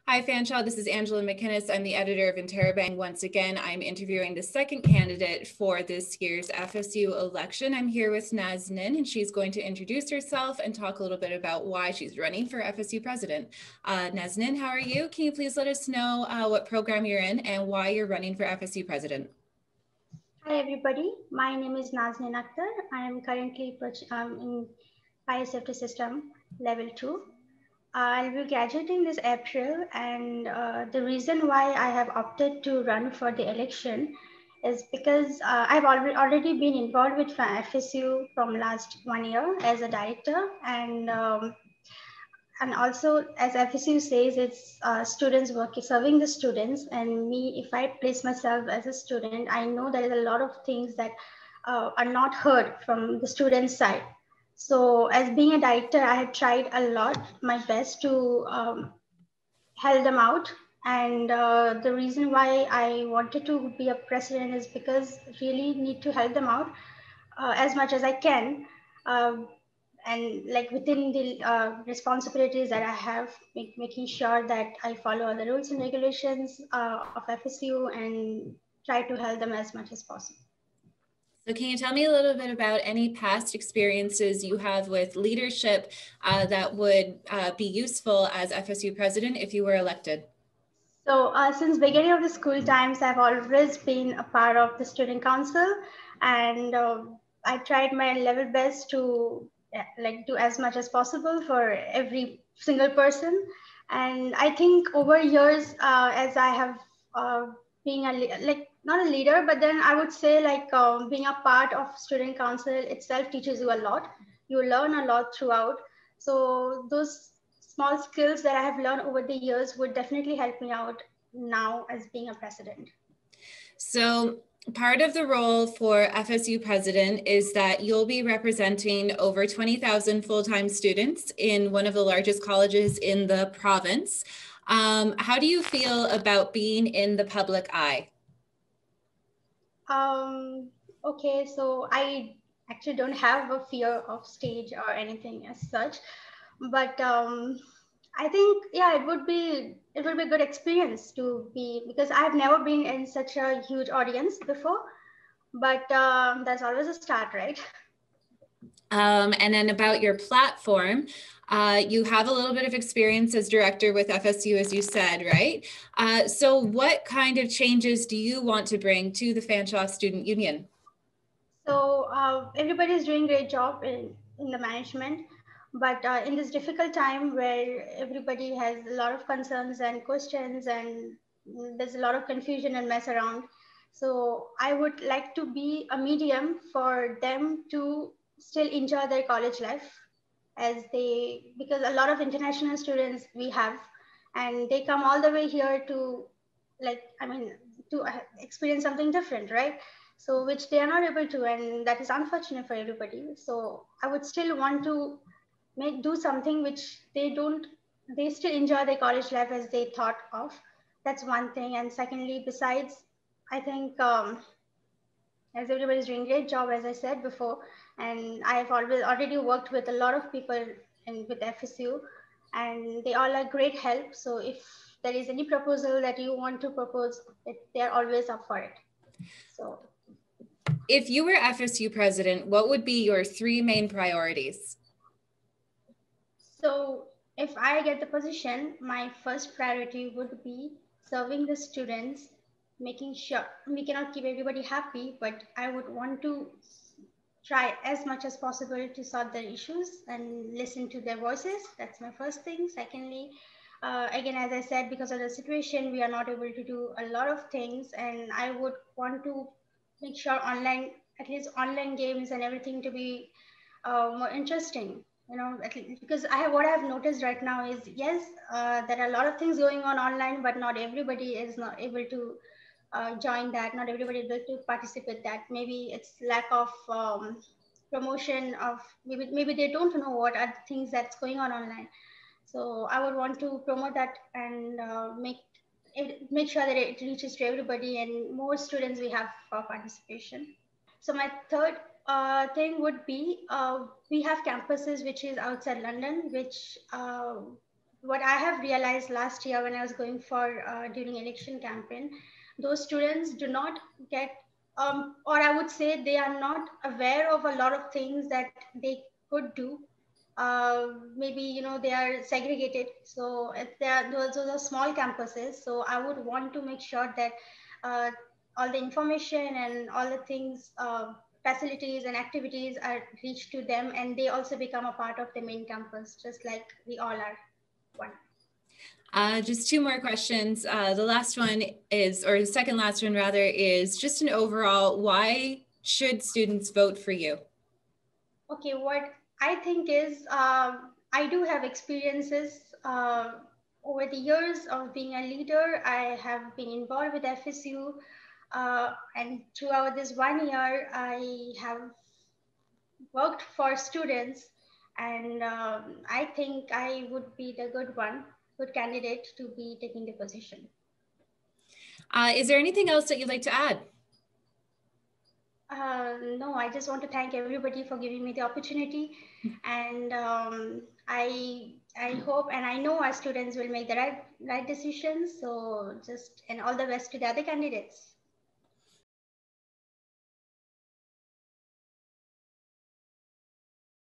Hi, Fanshawe. This is Angela McInnes. I'm the editor of Interrobang. Once again, I'm interviewing the second candidate for this year's FSU election. I'm here with Naznin, and she's going to introduce herself and talk a little bit about why she's running for FSU President. Naznin, how are you? Can you please let us know what program you're in and why you're running for FSU President? Hi, everybody. My name is Naznin Akter. I am currently in Fire Safety System Level 2. I'll be graduating this April, and the reason why I have opted to run for the election is because I've already been involved with FSU from last 1 year as a director, and also as FSU says, it's students working, serving the students. And me, if I place myself as a student, I know there is a lot of things that are not heard from the student side. So as being a director, I had tried a lot, my best to help them out. And the reason why I wanted to be a president is because really need to help them out as much as I can. And like within the responsibilities that I have, making sure that I follow all the rules and regulations of FSU and try to help them as much as possible. So can you tell me a little bit about any past experiences you have with leadership that would be useful as FSU president if you were elected? So since beginning of the school times, I've always been a part of the student council, and I tried my level best to do as much as possible for every single person. And I think over years, as I have being not a leader, but then I would say being a part of student council itself teaches you a lot. You learn a lot throughout. So those small skills that I have learned over the years would definitely help me out now as being a president. So part of the role for FSU president is that you'll be representing over 20,000 full-time students in one of the largest colleges in the province. How do you feel about being in the public eye? Okay, so I actually don't have a fear of stage or anything as such, but I think, yeah, it would be a good experience to be, because I've never been in such a huge audience before, but that's always a start, right? And then about your platform, you have a little bit of experience as director with FSU, as you said, right? So what kind of changes do you want to bring to the Fanshawe Student Union? So everybody's doing a great job in the management, but in this difficult time where everybody has a lot of concerns and questions, and there's a lot of confusion and mess around. So I would like to be a medium for them to still enjoy their college life, because a lot of international students we have, and they come all the way here to to experience something different, right? So which they are not able to, and that is unfortunate for everybody. So I would still want to do something which they still enjoy their college life as they thought of. That's one thing. And secondly, besides, I think as everybody's doing a great job, as I said before, and I've already worked with a lot of people with FSU, and they all are great help. So if there is any proposal that you want to propose, they're always up for it. So if you were FSU president, what would be your 3 main priorities? So if I get the position, my first priority would be serving the students, making sure we cannot keep everybody happy, but I would want to try as much as possible to solve their issues and listen to their voices. That's my first thing. Secondly, again, as I said, because of the situation, we are not able to do a lot of things, and I would want to make sure at least online games and everything to be more interesting. Because what I have noticed right now is, yes, there are a lot of things going on online, but not everybody is not able to join that. Not everybody is able to participate that. Maybe it's lack of promotion of, maybe they don't know what are the things that's going on online. So I would want to promote that and make sure that it reaches to everybody and more students we have for participation. So my third thing would be, we have campuses which is outside London, which what I have realized last year when I was going for during election campaign, those students do not get, or I would say they are not aware of a lot of things that they could do. Maybe, you know, they are segregated. So if they are, those are small campuses. So I would want to make sure that uh, all the information and all the things, facilities and activities are reached to them, and they also become a part of the main campus, just like we all are one. Just two more questions. The last one is, or the second last one rather, is just an overall, why should students vote for you? Okay, what I think is I do have experiences over the years of being a leader. I have been involved with FSU, and throughout this 1 year, I have worked for students, and I think I would be the good candidate to be taking the position. Is there anything else that you'd like to add? No, I just want to thank everybody for giving me the opportunity, and I hope and I know our students will make the right decisions. So just, and all the best to the other candidates.